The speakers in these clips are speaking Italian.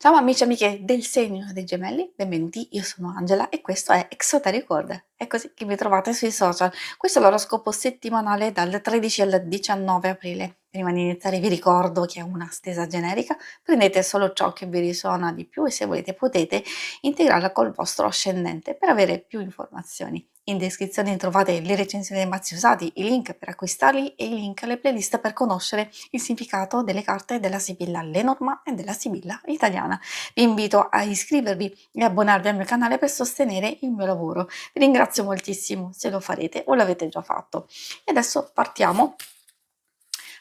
Ciao amici e amiche del segno dei gemelli, benvenuti, io sono Angela e questo è Exoteric World, è così che mi trovate sui social. Questo è l'oroscopo settimanale dal 13 al 19 aprile. Prima di iniziare vi ricordo che è una stesa generica, prendete solo ciò che vi risuona di più e se volete potete integrarla col vostro ascendente per avere più informazioni. In descrizione trovate le recensioni dei mazzi usati, i link per acquistarli e i link alle playlist per conoscere il significato delle carte della Sibilla Lenormand e della Sibilla italiana. Vi invito a iscrivervi e abbonarvi al mio canale per sostenere il mio lavoro. Vi ringrazio moltissimo se lo farete o l'avete già fatto. E adesso partiamo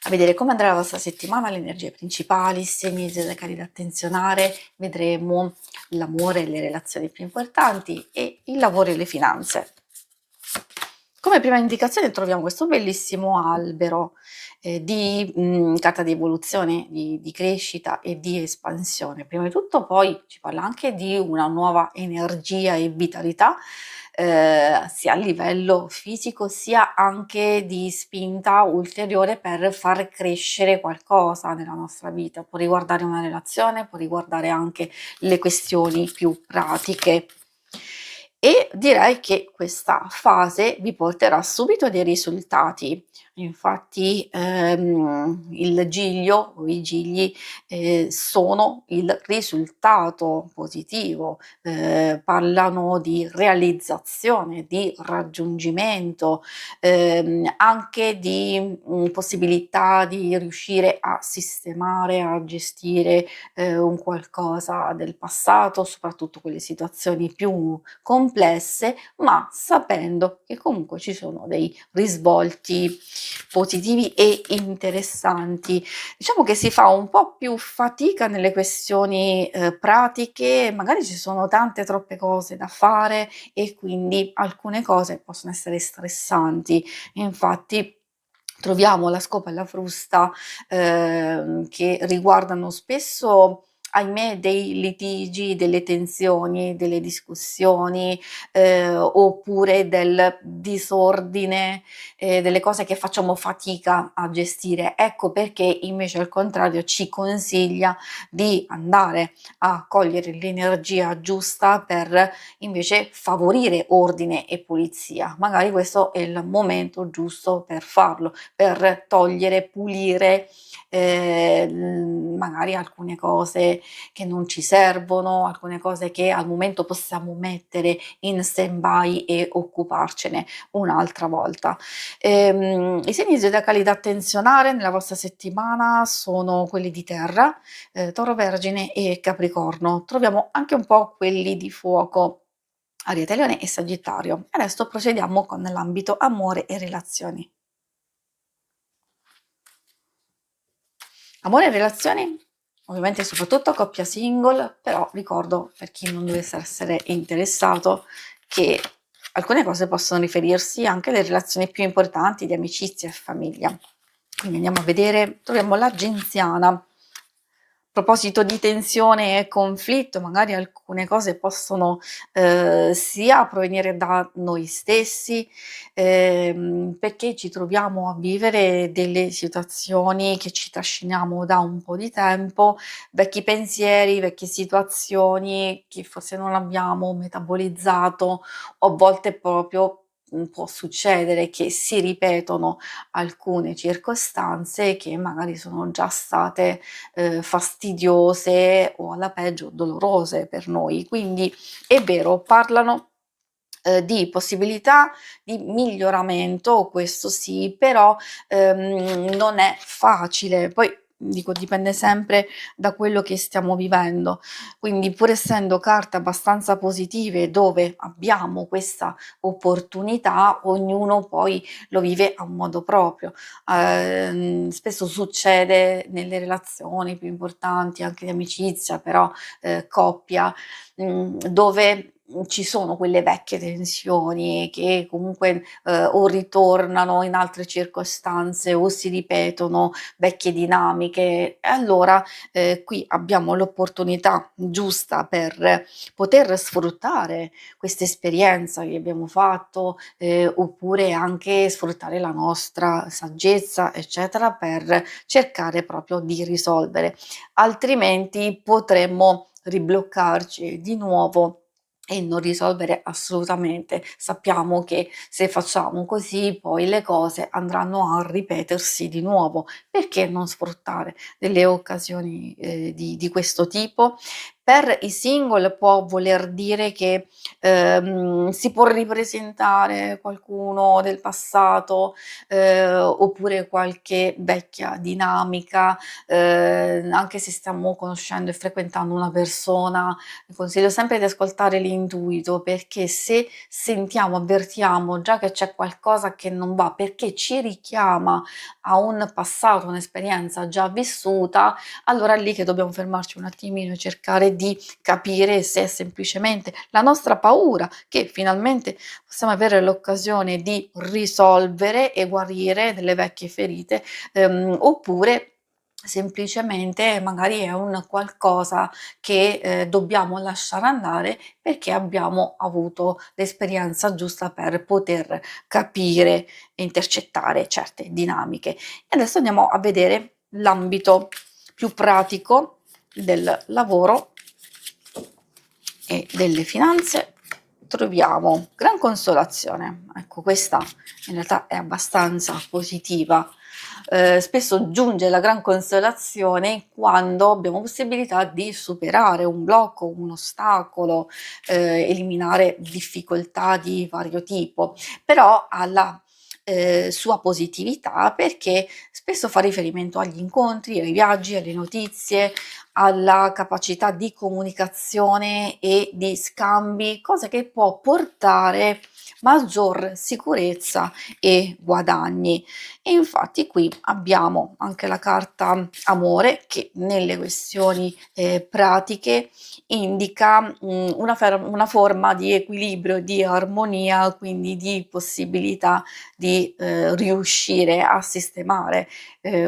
a vedere come andrà la vostra settimana, le energie principali, segni zodiacali da attenzionare, vedremo l'amore e le relazioni più importanti e il lavoro e le finanze. Come prima indicazione troviamo questo bellissimo albero di carta di evoluzione, di crescita e di espansione. Prima di tutto poi ci parla anche di una nuova energia e vitalità, sia a livello fisico sia anche di spinta ulteriore per far crescere qualcosa nella nostra vita. Può riguardare una relazione, può riguardare anche le questioni più pratiche. E direi che questa fase vi porterà subito dei risultati. Infatti, il giglio o i gigli, sono il risultato positivo, parlano di realizzazione, di raggiungimento, anche di, possibilità di riuscire a sistemare, a gestire, un qualcosa del passato, soprattutto quelle situazioni più complesse, ma sapendo che comunque ci sono dei risvolti positivi e interessanti. Diciamo che si fa un po' più fatica nelle questioni pratiche, magari ci sono tante troppe cose da fare e quindi alcune cose possono essere stressanti. Infatti troviamo la scopa e la frusta che riguardano spesso, ahimè, dei litigi, delle tensioni, delle discussioni, oppure del disordine, delle cose che facciamo fatica a gestire. Ecco perché invece al contrario ci consiglia di andare a cogliere l'energia giusta per invece favorire ordine e pulizia. Magari questo è il momento giusto per farlo, per togliere, pulire magari alcune cose che non ci servono, alcune cose che al momento possiamo mettere in stand-by e occuparcene un'altra volta. I segni zodiacali da attenzionare nella vostra settimana sono quelli di terra, Toro, Vergine e Capricorno. Troviamo anche un po' quelli di fuoco, Ariete, Leone e Sagittario. Adesso procediamo con l'ambito amore e relazioni. Amore e relazioni, ovviamente soprattutto coppia single, però ricordo per chi non dovesse essere interessato che alcune cose possono riferirsi anche alle relazioni più importanti di amicizia e famiglia. Quindi andiamo a vedere, troviamo l'Agenziana. A proposito di tensione e conflitto, magari alcune cose possono sia provenire da noi stessi, perché ci troviamo a vivere delle situazioni che ci trasciniamo da un po' di tempo, vecchi pensieri, vecchie situazioni che forse non abbiamo metabolizzato o a volte proprio può succedere che si ripetono alcune circostanze che magari sono già state fastidiose o alla peggio dolorose per noi. Quindi è vero, parlano di possibilità di miglioramento, questo sì, però non è facile. Poi dico, dipende sempre da quello che stiamo vivendo. Quindi, pur essendo carte abbastanza positive dove abbiamo questa opportunità, ognuno poi lo vive a modo proprio. Spesso succede nelle relazioni più importanti, anche di amicizia, però coppia, dove ci sono quelle vecchie tensioni che comunque o ritornano in altre circostanze o si ripetono vecchie dinamiche. E allora qui abbiamo l'opportunità giusta per poter sfruttare questa esperienza che abbiamo fatto, oppure anche sfruttare la nostra saggezza, eccetera, per cercare proprio di risolvere. Altrimenti potremmo ribloccarci di nuovo e non risolvere assolutamente. Sappiamo che se facciamo così poi le cose andranno a ripetersi di nuovo. Perché non sfruttare delle occasioni, di questo tipo? Per i single può voler dire che, si può ripresentare qualcuno del passato, oppure qualche vecchia dinamica, anche se stiamo conoscendo e frequentando una persona, vi consiglio sempre di ascoltare l'intuito, perché se sentiamo, avvertiamo già che c'è qualcosa che non va, perché ci richiama a un passato, un'esperienza già vissuta, allora è lì che dobbiamo fermarci un attimino e cercare di capire se è semplicemente la nostra paura che finalmente possiamo avere l'occasione di risolvere e guarire delle vecchie ferite, oppure semplicemente magari è un qualcosa che, dobbiamo lasciare andare perché abbiamo avuto l'esperienza giusta per poter capire e intercettare certe dinamiche. E adesso andiamo a vedere l'ambito più pratico del lavoro e delle finanze. Troviamo gran consolazione. Ecco, questa in realtà è abbastanza positiva. Spesso giunge la gran consolazione quando abbiamo possibilità di superare un blocco, un ostacolo, eliminare difficoltà di vario tipo, però ha la sua positività perché spesso fa riferimento agli incontri, ai viaggi, alle notizie, alla capacità di comunicazione e di scambi, cosa che può portare maggior sicurezza e guadagni. E infatti qui abbiamo anche la carta amore che nelle questioni pratiche indica una forma di equilibrio, di armonia, quindi di possibilità di riuscire a sistemare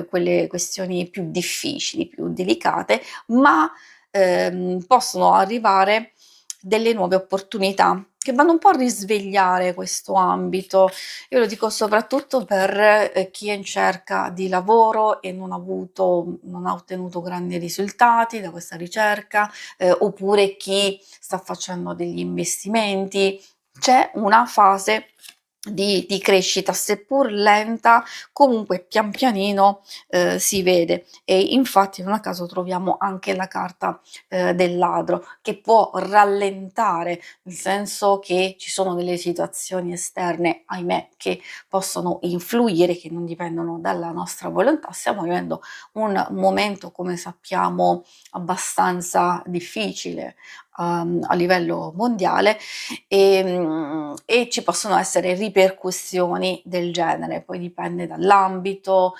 quelle questioni più difficili, più delicate, ma possono arrivare delle nuove opportunità che vanno un po' a risvegliare questo ambito. Io lo dico soprattutto per chi è in cerca di lavoro e non ha ottenuto grandi risultati da questa ricerca, oppure chi sta facendo degli investimenti. C'è una fase di crescita, seppur lenta, comunque pian pianino, si vede e infatti non a caso troviamo anche la carta, del ladro, che può rallentare, nel senso che ci sono delle situazioni esterne, ahimè, che possono influire, che non dipendono dalla nostra volontà. Stiamo vivendo un momento, come sappiamo, abbastanza difficile, a livello mondiale, e ci possono essere ripercussioni del genere, poi dipende dall'ambito,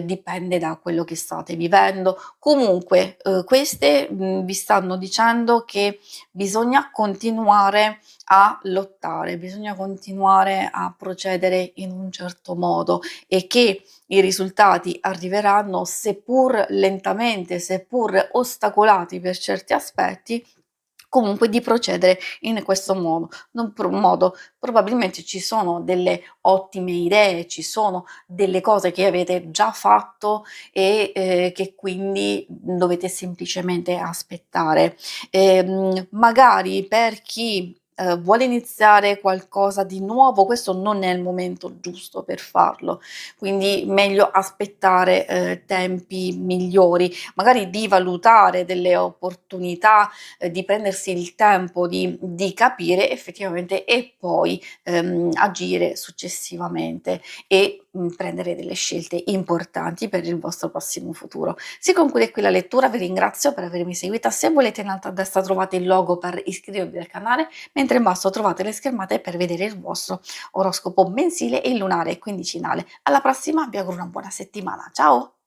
dipende da quello che state vivendo. Comunque, queste, vi stanno dicendo che bisogna continuare a lottare, bisogna continuare a procedere in un certo modo e che i risultati arriveranno seppur lentamente, seppur ostacolati per certi aspetti, comunque di procedere in questo modo. Non pro modo probabilmente ci sono delle ottime idee, ci sono delle cose che avete già fatto e, che quindi dovete semplicemente aspettare. Magari per chi, vuole iniziare qualcosa di nuovo, questo non è il momento giusto per farlo, quindi meglio aspettare, tempi migliori, magari di valutare delle opportunità, di prendersi il tempo di capire effettivamente e poi, agire successivamente e, prendere delle scelte importanti per il vostro prossimo futuro. Si conclude qui la lettura, vi ringrazio per avermi seguita. Se volete in alto a destra trovate il logo per iscrivervi al canale, mentre in basso trovate le schermate per vedere il vostro oroscopo mensile e il lunare quindicinale. Alla prossima, vi auguro una buona settimana. Ciao!